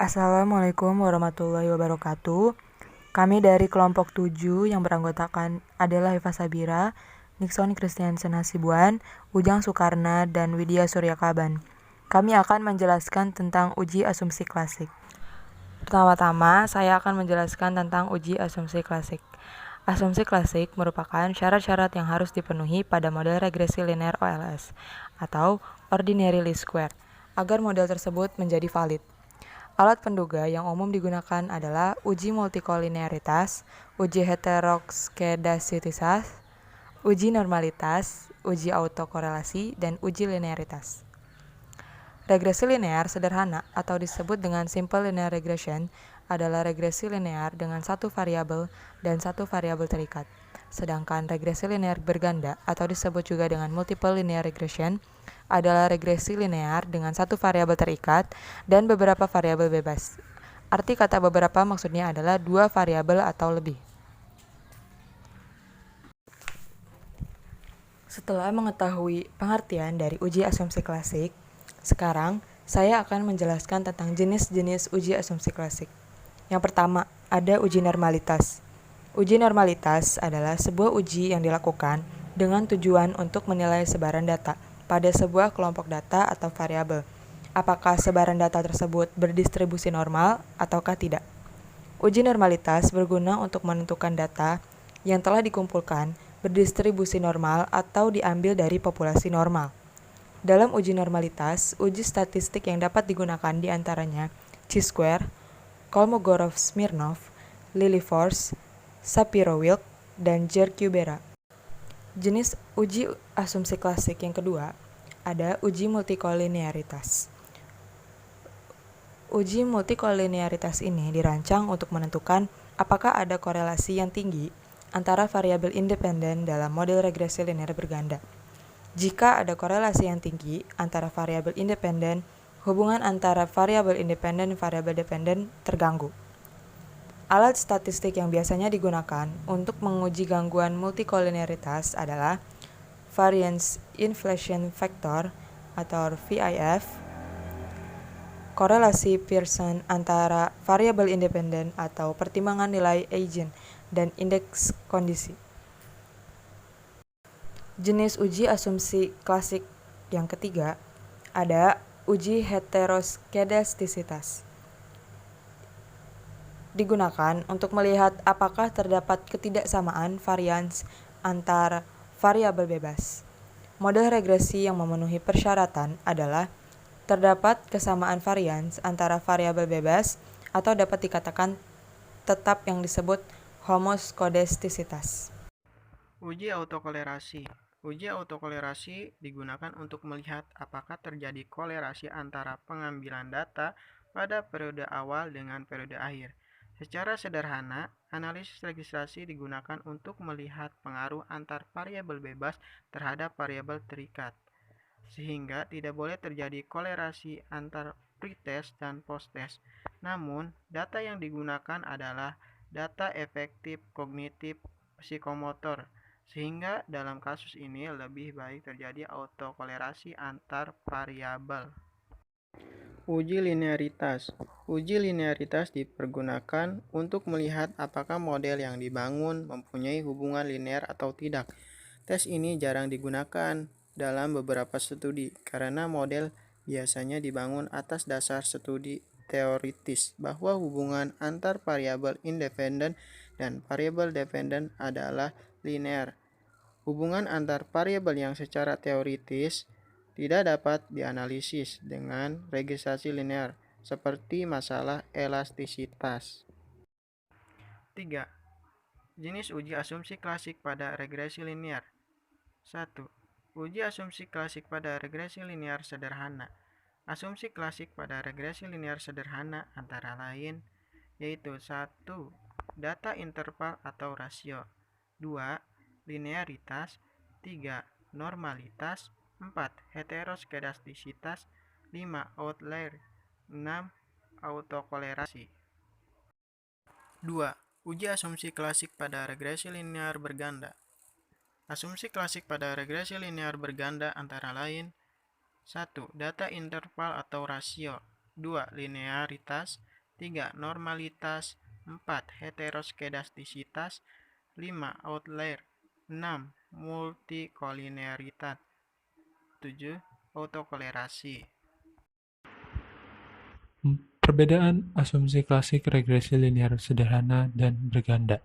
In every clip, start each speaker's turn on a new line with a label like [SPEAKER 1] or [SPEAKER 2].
[SPEAKER 1] Assalamualaikum warahmatullahi wabarakatuh. Kami dari kelompok 7 yang beranggotakan adalah Eva Sabira, Nixon Christiansen Hasibuan, Ujang Soekarna, dan Widya Suryakaban. Kami akan menjelaskan tentang uji asumsi klasik. Pertama-tama, saya akan menjelaskan tentang uji asumsi klasik. Asumsi klasik merupakan syarat-syarat yang harus dipenuhi pada model regresi linear OLS atau Ordinary Least Square agar model tersebut menjadi valid. Alat penduga yang umum digunakan adalah uji multikolinearitas, uji heteroskedasisitas, uji normalitas, uji autokorelasi, dan uji linearitas. Regresi linear sederhana atau disebut dengan simple linear regression adalah regresi linear dengan satu variabel dan satu variabel terikat. Sedangkan regresi linear berganda atau disebut juga dengan multiple linear regression adalah regresi linear dengan satu variabel terikat dan beberapa variabel bebas. Arti kata beberapa maksudnya adalah dua variabel atau lebih. Setelah mengetahui pengertian dari uji asumsi klasik, sekarang saya akan menjelaskan tentang jenis-jenis uji asumsi klasik. Yang pertama, ada uji normalitas. Uji normalitas adalah sebuah uji yang dilakukan dengan tujuan untuk menilai sebaran data pada sebuah kelompok data atau variabel. Apakah sebaran data tersebut berdistribusi normal ataukah tidak? Uji normalitas berguna untuk menentukan data yang telah dikumpulkan berdistribusi normal atau diambil dari populasi normal. Dalam uji normalitas, uji statistik yang dapat digunakan diantaranya chi-square, Kolmogorov-Smirnov, Lilliefors, Shapiro-Wilk, dan Jerky-Bera. Jenis uji asumsi klasik yang kedua ada uji multikolinearitas. Uji multikolinearitas ini dirancang untuk menentukan apakah ada korelasi yang tinggi antara variabel independen dalam model regresi linear berganda. Jika ada korelasi yang tinggi antara variabel independen, hubungan antara variabel independen dan variabel dependen terganggu. Alat statistik yang biasanya digunakan untuk menguji gangguan multikolinearitas adalah Variance Inflation Factor atau VIF, korelasi Pearson antara variabel independen atau pertimbangan nilai Eigen, dan indeks kondisi. Jenis uji asumsi klasik yang ketiga ada uji heteroskedastisitas. Digunakan untuk melihat apakah terdapat ketidaksamaan varians antar variabel bebas. Model regresi yang memenuhi persyaratan adalah terdapat kesamaan varians antara variabel bebas atau dapat dikatakan tetap yang disebut homoskodastisitas.
[SPEAKER 2] Uji autokolerasi. Uji autokolerasi digunakan untuk melihat apakah terjadi kolerasi antara pengambilan data pada periode awal dengan periode akhir. Secara sederhana, analisis registrasi digunakan untuk melihat pengaruh antar variabel bebas terhadap variabel terikat, sehingga tidak boleh terjadi kolerasi antar pretest dan posttest. Namun, data yang digunakan adalah data efektif kognitif psikomotor, sehingga dalam kasus ini lebih baik terjadi autokolerasi antar variabel. Uji linearitas. Uji linearitas dipergunakan untuk melihat apakah model yang dibangun mempunyai hubungan linear atau tidak. Tes ini jarang digunakan dalam beberapa studi karena model biasanya dibangun atas dasar studi teoritis bahwa hubungan antar variabel independen dan variabel dependen adalah linear. Hubungan antar variabel yang secara teoritis tidak dapat dianalisis dengan registrasi linear, seperti masalah elastisitas. 3. Jenis uji asumsi klasik pada regresi linear. 1. Uji asumsi klasik pada regresi linear sederhana. Asumsi klasik pada regresi linear sederhana antara lain yaitu 1. Data interval atau rasio. 2. Linearitas. 3. Normalitas. 4. Heteroskedastisitas. 5. Outlier. 6. Autokolerasi. 2. Uji asumsi klasik pada regresi linear berganda. Asumsi klasik pada regresi linear berganda antara lain 1. Data interval atau rasio. 2. Linearitas. 3. Normalitas. 4. Heteroskedastisitas. 5. Outlier. 6. Multikolineritas. 7. Autokolerasi.
[SPEAKER 3] Perbedaan asumsi klasik regresi linear sederhana dan berganda.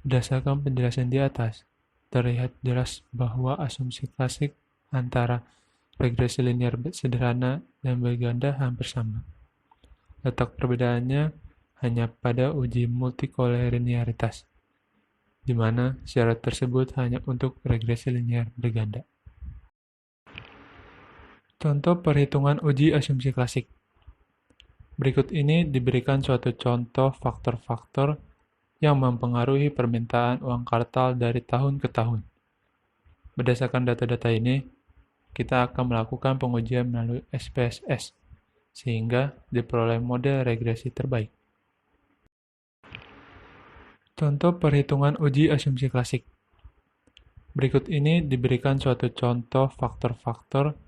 [SPEAKER 3] Berdasarkan penjelasan di atas, terlihat jelas bahwa asumsi klasik antara regresi linear sederhana dan berganda hampir sama. Letak perbedaannya hanya pada uji multikolinearitas, di mana syarat tersebut hanya untuk regresi linear berganda. Contoh perhitungan uji asumsi klasik. Berikut ini diberikan suatu contoh faktor-faktor yang mempengaruhi permintaan uang kartal dari tahun ke tahun. Berdasarkan data-data ini, kita akan melakukan pengujian melalui SPSS, sehingga diperoleh model regresi terbaik. Contoh perhitungan uji asumsi klasik. Berikut ini diberikan suatu contoh faktor-faktor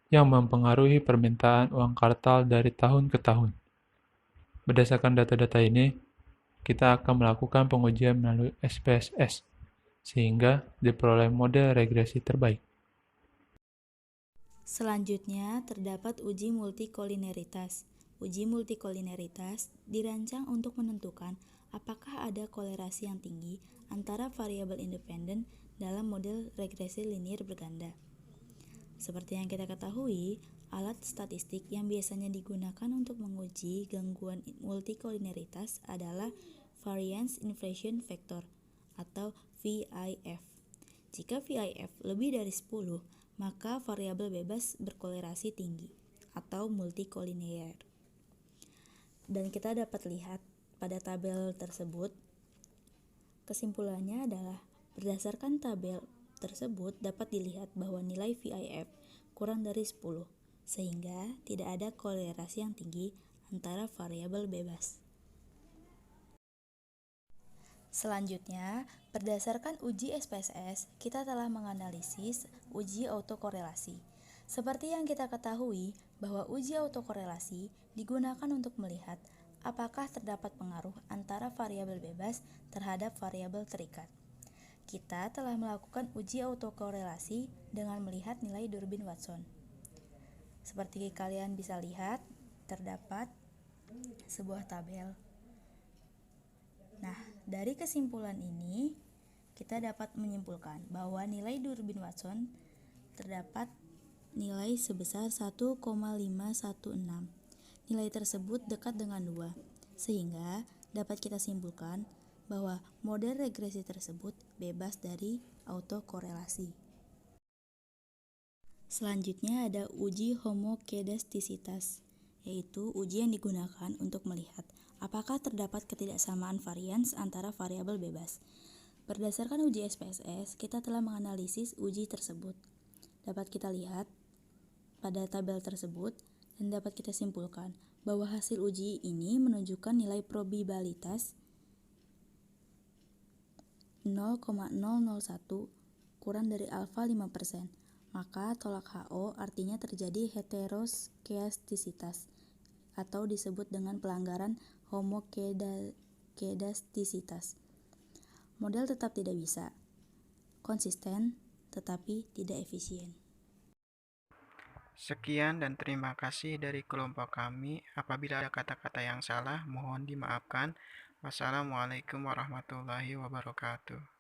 [SPEAKER 3] yang mempengaruhi permintaan uang kartal dari tahun ke tahun. Berdasarkan data-data ini, kita akan melakukan pengujian melalui SPSS, sehingga diperoleh model regresi terbaik.
[SPEAKER 4] Selanjutnya, terdapat uji multikolineritas. Uji multikolineritas dirancang untuk menentukan apakah ada kolerasi yang tinggi antara variabel independen dalam model regresi linear berganda. Seperti yang kita ketahui, alat statistik yang biasanya digunakan untuk menguji gangguan multikolineritas adalah Variance Inflation Factor atau VIF. Jika VIF lebih dari 10, maka variabel bebas berkolerasi tinggi atau multikolinear. Dan kita dapat lihat pada tabel tersebut, kesimpulannya adalah berdasarkan tabel tersebut dapat dilihat bahwa nilai VIF kurang dari 10, sehingga tidak ada kolerasi yang tinggi antara variabel bebas. Selanjutnya, berdasarkan uji SPSS, kita telah menganalisis uji autokorelasi. Seperti yang kita ketahui bahwa uji autokorelasi digunakan untuk melihat apakah terdapat pengaruh antara variabel bebas terhadap variabel terikat. Kita telah melakukan uji autokorelasi dengan melihat nilai Durbin Watson. Seperti kalian bisa lihat, terdapat sebuah tabel. Nah, dari kesimpulan ini, kita dapat menyimpulkan bahwa nilai Durbin Watson terdapat nilai sebesar 1,516. Nilai tersebut dekat dengan 2, sehingga dapat kita simpulkan bahwa model regresi tersebut bebas dari autokorelasi. Selanjutnya ada uji homokedastisitas, yaitu uji yang digunakan untuk melihat apakah terdapat ketidaksamaan varians antara variabel bebas. Berdasarkan uji SPSS, kita telah menganalisis uji tersebut. Dapat kita lihat pada tabel tersebut dan dapat kita simpulkan bahwa hasil uji ini menunjukkan nilai probabilitas 0,001 kurang dari alfa 5%, maka tolak HO artinya terjadi heteroskedastisitas atau disebut dengan pelanggaran homokedastisitas. Model tetap tidak bisa konsisten tetapi tidak efisien.
[SPEAKER 2] Sekian dan terima kasih dari kelompok kami. Apabila ada kata-kata yang salah, mohon dimaafkan. Wassalamualaikum warahmatullahi wabarakatuh.